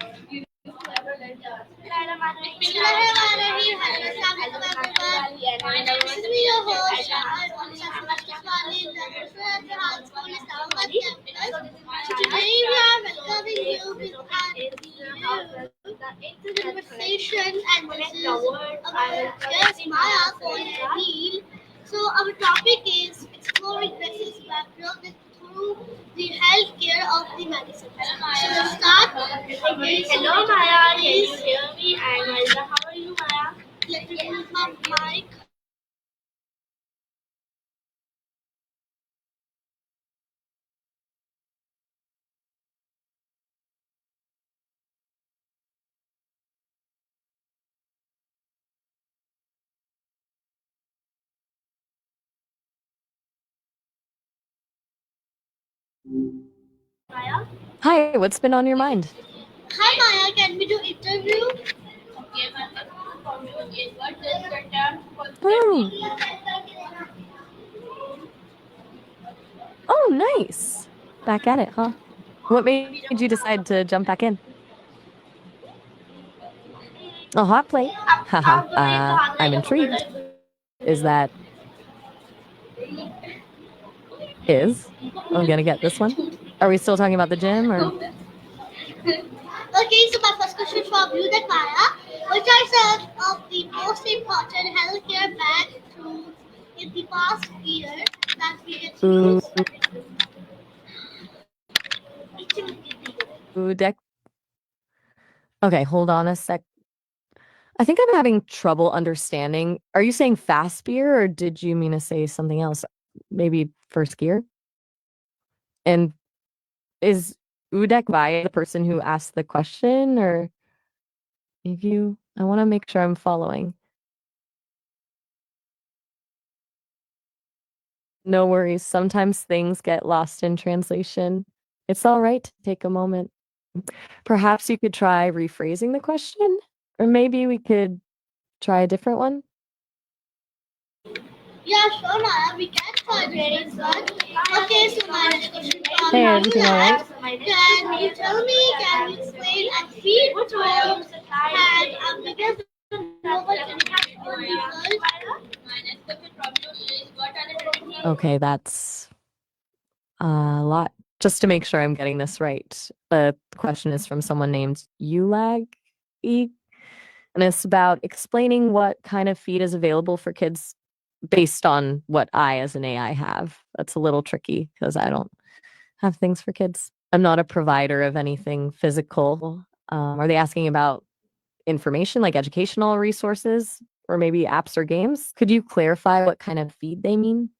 This is me, your host, Saima Happinesswali, the Regenerative High School Islamabad campus. So today we are welcoming you with our new conversation, and this is our guest Maya CallAnnie. So our topic is exploring races background through the healthcare of the medicine. So let's start. Okay, so hello Maya, can you hear me? And Maria, how are you, Maya? Let me move my mic. Maya? Hi, what's been on your mind? Hi Maya, can we do interview? Okay, my first question is what does the term Oh, oh, nice. Back at it, huh? What made you decide to jump back in? A hot plate? Haha. I'm intrigued. Is that is? I'm gonna get this one. Are we still talking about the gym or? Okay, so my first question from you, that Maya, which are some of the most important healthcare breakthroughs in the past year that we Ooh, introduced? deck. Okay, hold on a sec. I think I'm having trouble understanding. Are you saying fast beer or did you mean to say something else? Maybe first gear? And is Udek Vaya the person who asked the question or if you I want to make sure I'm following. No worries. Sometimes things get lost in translation. It's all right to take a moment. Perhaps you could try rephrasing the question, or maybe we could try a different one. Yeah, sure, Maya, we can try this one. Okay, so my next question from Hey, you, everything all right? can you tell me, can you explain a feed probe had a bigger global impact on the world? Okay, that's a lot. Just to make sure I'm getting this right, the question is from someone named Ulag E, and it's about explaining what kind of feed is available for kids based on what I, as an AI, have. That's a little tricky because I don't have things for kids. I'm not a provider of anything physical. Are they asking about information like educational resources or maybe apps or games? Could you clarify what kind of feed they mean?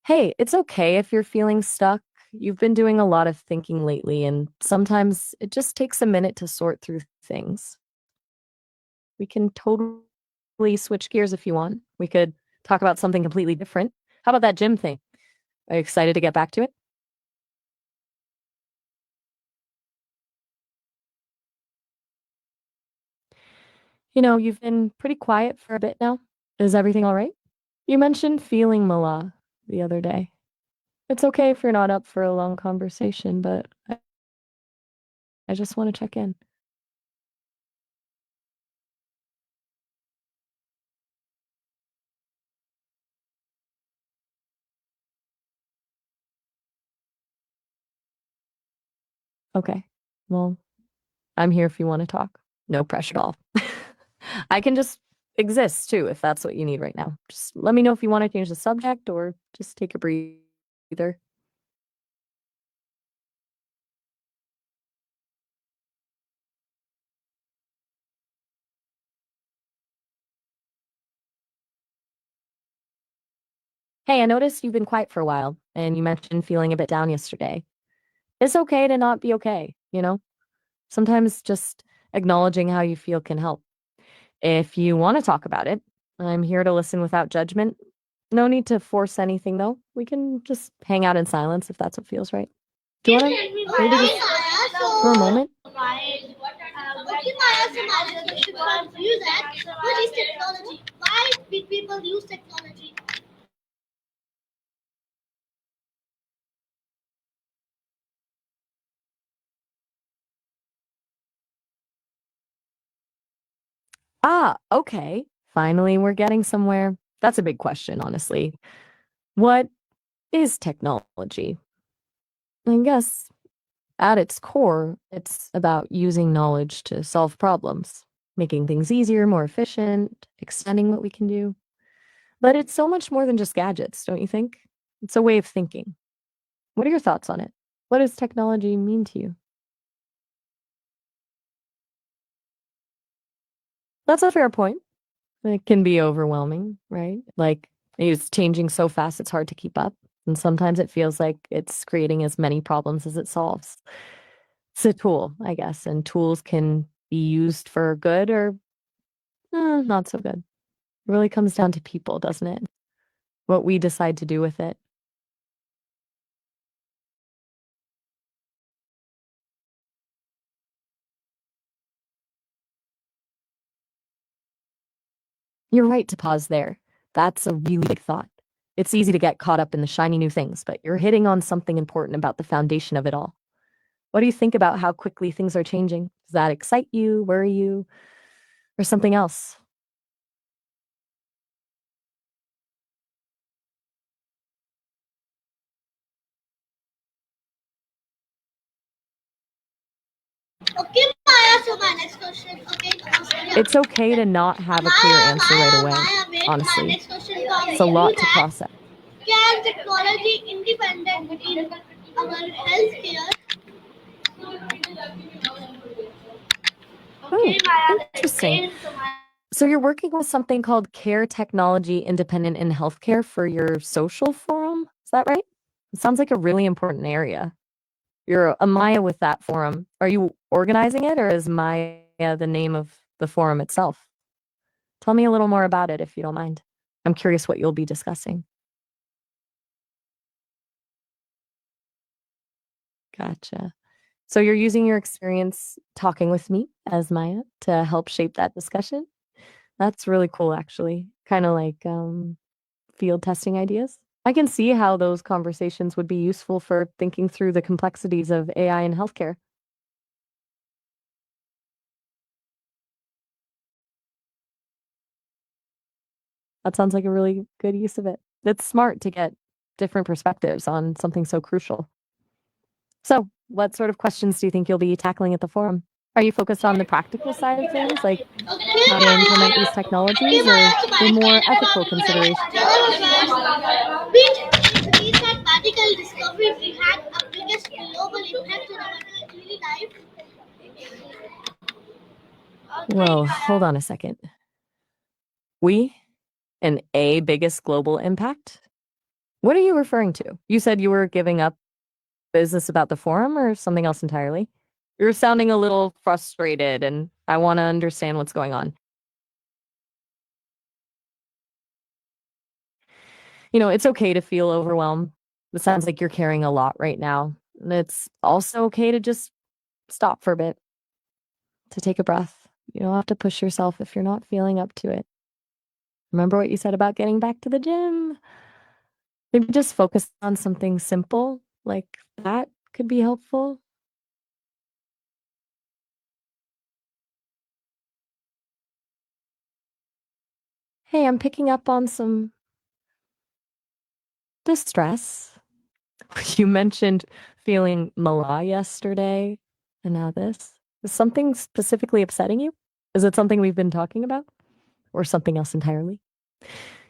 Hey, it's okay if you're feeling stuck. You've been doing a lot of thinking lately, and sometimes it just takes a minute to sort through things. We can totally switch gears if you want. We could talk about something completely different. How about that gym thing? Are you excited to get back to it? You've been pretty quiet for a bit now. Is everything all right? You mentioned feeling Mala the other day. It's okay if you're not up for a long conversation, but I just want to check in. Okay. Well, I'm here if you want to talk. No pressure at all. I can just exist too if that's what you need right now. Just let me know if you want to change the subject or just take a breather. Hey, I noticed you've been quiet for a while and you mentioned feeling a bit down yesterday. It's okay to not be okay? Sometimes just acknowledging how you feel can help. If you want to talk about it, I'm here to listen without judgment. No need to force anything, though. We can just hang out in silence if that's what feels right. Do you want to maybe just for a moment? Okay, Maya, so my next question from you, that what is technology? Why big people use technology? Okay. Finally, we're getting somewhere. That's a big question, honestly. What is technology? I guess at its core, it's about using knowledge to solve problems, making things easier, more efficient, extending what we can do. But it's so much more than just gadgets, don't you think? It's a way of thinking. What are your thoughts on it? What does technology mean to you? That's a fair point. It can be overwhelming, right? Like it's changing so fast, it's hard to keep up. And sometimes it feels like it's creating as many problems as it solves. It's a tool, I guess, and tools can be used for good or not so good. It really comes down to people, doesn't it? What we decide to do with it. You're right to pause there. That's a really big thought. It's easy to get caught up in the shiny new things, but you're hitting on something important about the foundation of it all. What do you think about how quickly things are changing? Does that excite you, worry you, or something else? Okay, Maya. So my next question. Okay, It's okay to not have a clear answer right away, Wait. My honestly. next question comes It's a to you lot to that process. can technology independent in our healthcare? Oh, Okay, Maya. interesting. So you're working with something called Care Technology Independent in Healthcare for your social forum? Is that right? It sounds like a really important area. You're a Maya with that forum. Are you organizing it or is Maya the name of the forum itself? Tell me a little more about it if you don't mind. I'm curious what you'll be discussing. Gotcha. So you're using your experience talking with me as Maya to help shape that discussion? That's really cool, actually. Kind of like field testing ideas. I can see how those conversations would be useful for thinking through the complexities of AI in healthcare. That sounds like a really good use of it. It's smart to get different perspectives on something so crucial. So, what sort of questions do you think you'll be tackling at the forum? Are you focused on the practical side of things, like Okay, how to implement these Maya. Okay, technologies, or Maya. So my the next more question ethical comes to you. considerations? Which recent medical discovery we had a biggest global impact on our daily life? Okay, Whoa, Maya. hold on a second. We and a biggest global impact? What are you referring to? You said you were giving up business about the forum or something else entirely? You're sounding a little frustrated, and I want to understand what's going on. It's okay to feel overwhelmed. It sounds like you're carrying a lot right now. And it's also okay to just stop for a bit, to take a breath. You don't have to push yourself if you're not feeling up to it. Remember what you said about getting back to the gym? Maybe just focus on something simple like that could be helpful. Hey, I'm picking up on some distress. You mentioned feeling mala yesterday, and now this. Is something specifically upsetting you? Is it something we've been talking about, or something else entirely?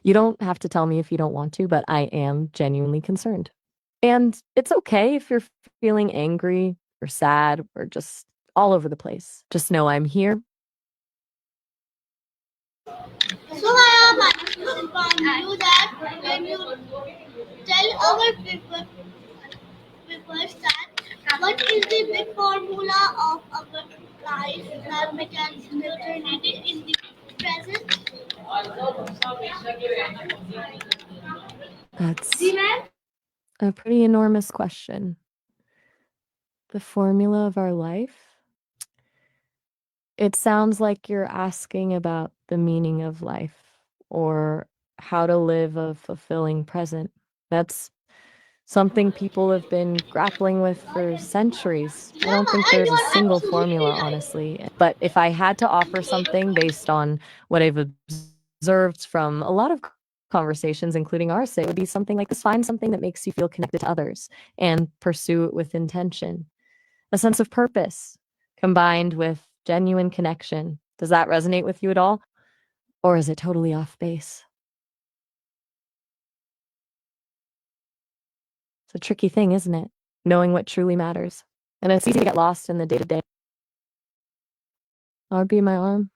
You don't have to tell me if you don't want to, but I am genuinely concerned. And it's okay if you're feeling angry or sad or just all over the place. Just know I'm here. So I am asking from you that when you tell our people that what is the big formula of our life that we can turn it in the present? That's a pretty enormous question. The formula of our life? It sounds like you're asking about the meaning of life or how to live a fulfilling present. That's something people have been grappling with for centuries. I don't think there's a single formula, honestly. But if I had to offer something based on what I've observed from a lot of conversations, including ours, it would be something like this: find something that makes you feel connected to others and pursue it with intention. A sense of purpose combined with genuine connection. Does that resonate with you at all? Or is it totally off base? It's a tricky thing, isn't it? Knowing what truly matters. And it's easy to get lost in the day to day. That would be my arm.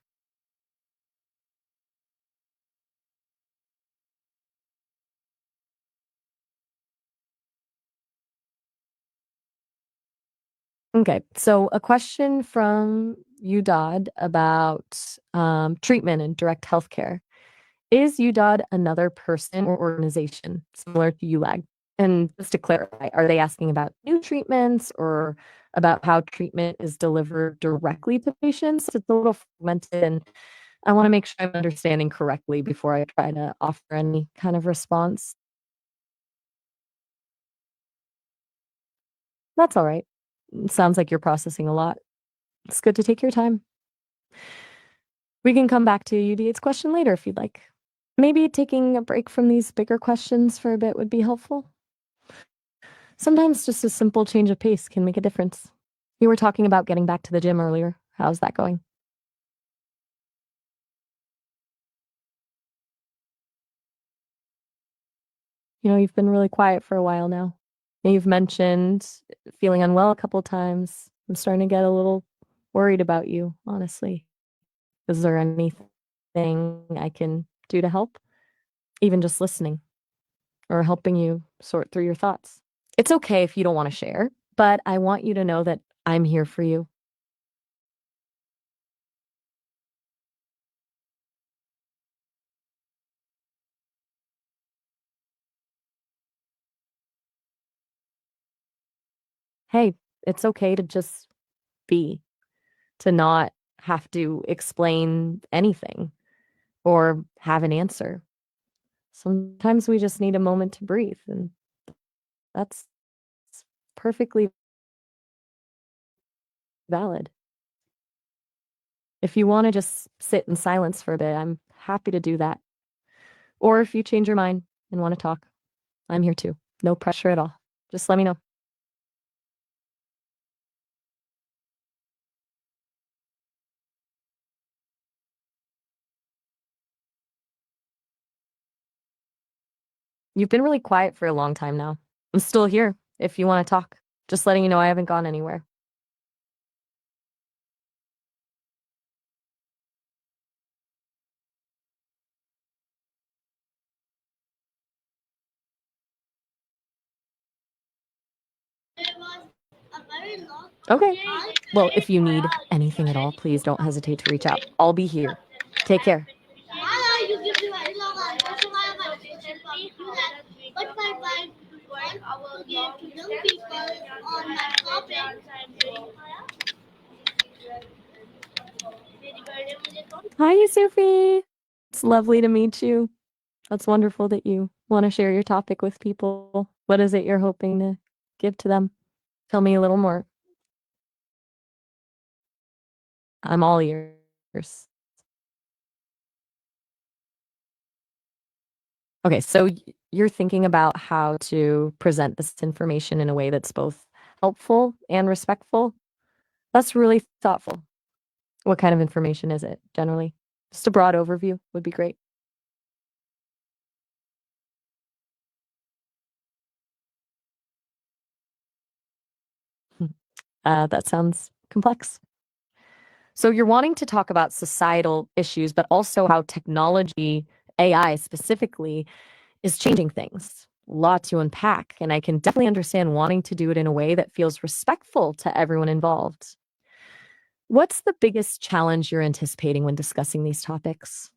Okay, so a question from UDOD about treatment and direct healthcare. Is UDOD another person or organization similar to ULAG? And just to clarify, are they asking about new treatments or about how treatment is delivered directly to patients? It's a little fragmented, and I want to make sure I'm understanding correctly before I try to offer any kind of response. That's all right. Sounds like you're processing a lot. It's good to take your time. We can come back to UD8's question later if you'd like. Maybe taking a break from these bigger questions for a bit would be helpful. Sometimes just a simple change of pace can make a difference. You were talking about getting back to the gym earlier. How's that going? You've been really quiet for a while now. And you've mentioned feeling unwell a couple times. I'm starting to get a little worried about you, honestly. Is there anything I can do to help? Even just listening or helping you sort through your thoughts. It's okay if you don't want to share, but I want you to know that I'm here for you. Hey, it's okay to just be, to not have to explain anything or have an answer. Sometimes we just need a moment to breathe, and that's perfectly valid. If you want to just sit in silence for a bit, I'm happy to do that. Or if you change your mind and want to talk, I'm here too. No pressure at all. Just let me know. You've been really quiet for a long time now. I'm still here if you want to talk. Just letting you know I haven't gone anywhere. Okay. Well, if you need anything at all, please don't hesitate to reach out. I'll be here. Take care. Hi, Sophie. It's lovely to meet you. That's wonderful that you want to share your topic with people. What is it you're hoping to give to them? Tell me a little more. I'm all ears. Okay, so you're thinking about how to present this information in a way that's both helpful and respectful. That's really thoughtful. What kind of information is it generally? Just a broad overview would be great. That sounds complex. So you're wanting to talk about societal issues, but also how technology, AI specifically, is changing things. A lot to unpack, and I can definitely understand wanting to do it in a way that feels respectful to everyone involved. What's the biggest challenge you're anticipating when discussing these topics?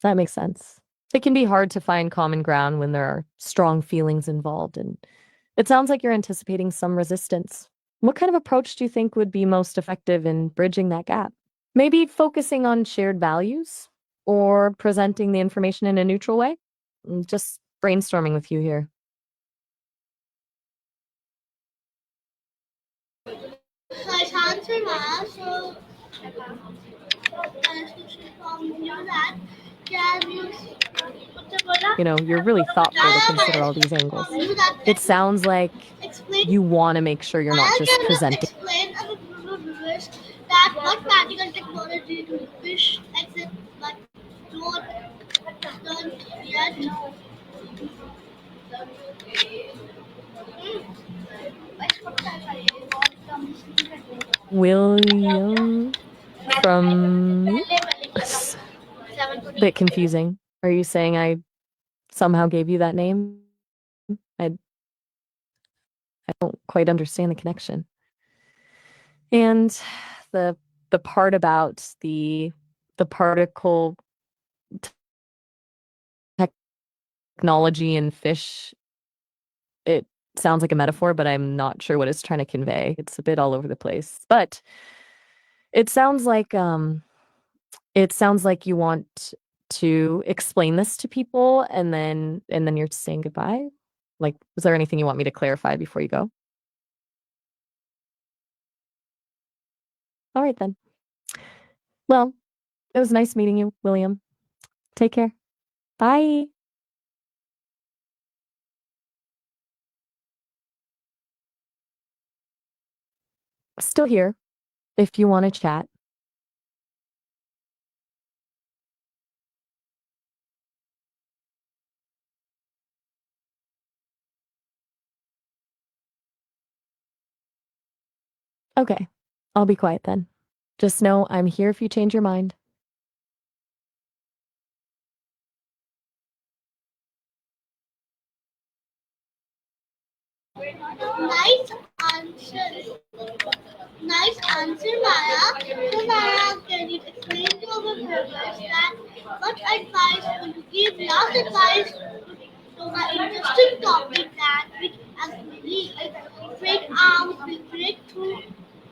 That makes sense. It can be hard to find common ground when there are strong feelings involved, and It sounds like you're anticipating some resistance. What kind of approach do you think would be most effective in bridging that gap? Maybe focusing on shared values or presenting the information in a neutral way? Just brainstorming with you here. Shaheen Sharma, so from you that can you You know, you're really thoughtful to consider all these angles. It sounds like explain you want to make sure you're not Maya, just can you presenting. explain a little bit that what practical technology do you wish exist but don't yet? William from me? Bit confusing. Are you saying I somehow gave you that name? I I don't quite understand the connection. And the the part about the particle technology and fish, it sounds like a metaphor, but I'm not sure what it's trying to convey. It's a bit all over the place. But it sounds like you want to explain this to people and then you're saying goodbye. Like, was there anything you want me to clarify before you go? All right then. Well, it was nice meeting you, William. Take care. Bye. Still here if you want to chat. Okay. I'll be quiet then. Just know I'm here if you change your mind. Nice answer. Nice answer, Maya. So, Maya, can you explain to our viewers that what advice would you give? Last advice to my interesting topic that we as we break out, we break through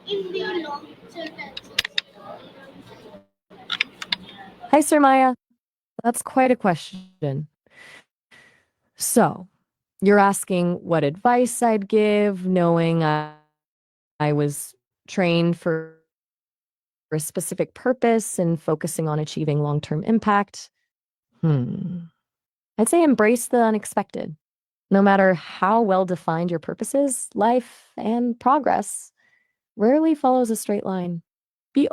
in the long sentences. Hi, Sir Maya. That's quite a question. So, you're asking what advice I'd give, knowing I was trained for a specific purpose and focusing on achieving long-term impact. I'd say embrace the unexpected. No matter how well defined your purpose is, life and progress rarely follows a straight line. Be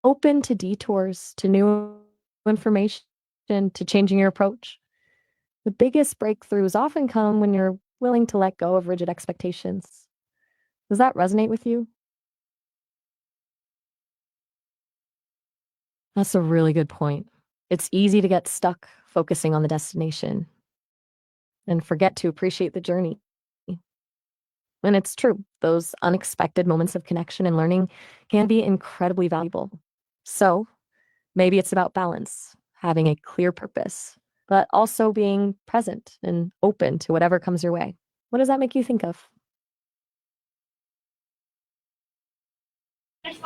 open to detours, to new information, to changing your approach. The biggest breakthroughs often come when you're willing to let go of rigid expectations. Does that resonate with you? That's a really good point. It's easy to get stuck focusing on the destination and forget to appreciate the journey. And it's true, those unexpected moments of connection and learning can be incredibly valuable. So maybe it's about balance, having a clear purpose, but also being present and open to whatever comes your way. What does that make you think of? Okay,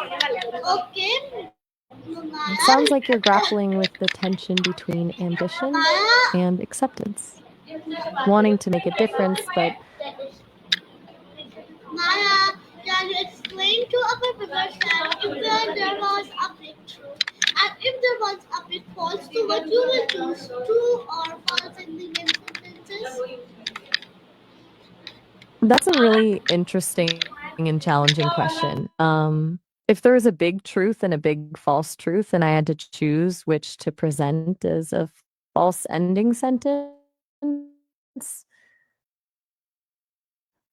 It sounds Maya. like you're grappling with the tension between ambition Maya, and acceptance, wanting to make a difference, but Maya, can you explain to our viewers that if there was a breakthrough, and if there was a big false to what you will choose, true or false in the sentences? that's a really interesting and challenging question. If there was a big truth and a big false truth, and I had to choose which to present as a false ending sentence,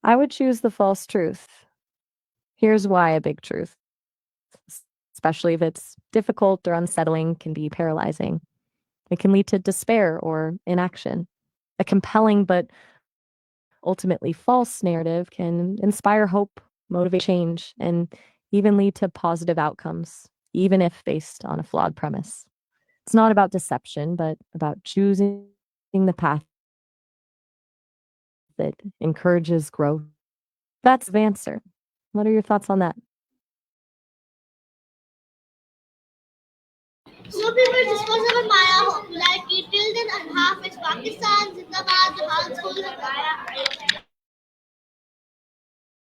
I would choose the false truth. Here's why: a big truth, especially if it's difficult or unsettling, can be paralyzing. It can lead to despair or inaction. A compelling but ultimately false narrative can inspire hope, motivate change, and even lead to positive outcomes, even if based on a flawed premise. It's not about deception, but about choosing the path that encourages growth. That's the answer. What are your thoughts on that? So people dispose of Maya hope like it till then and half it's Pakistan, Zindabad, Jahad School,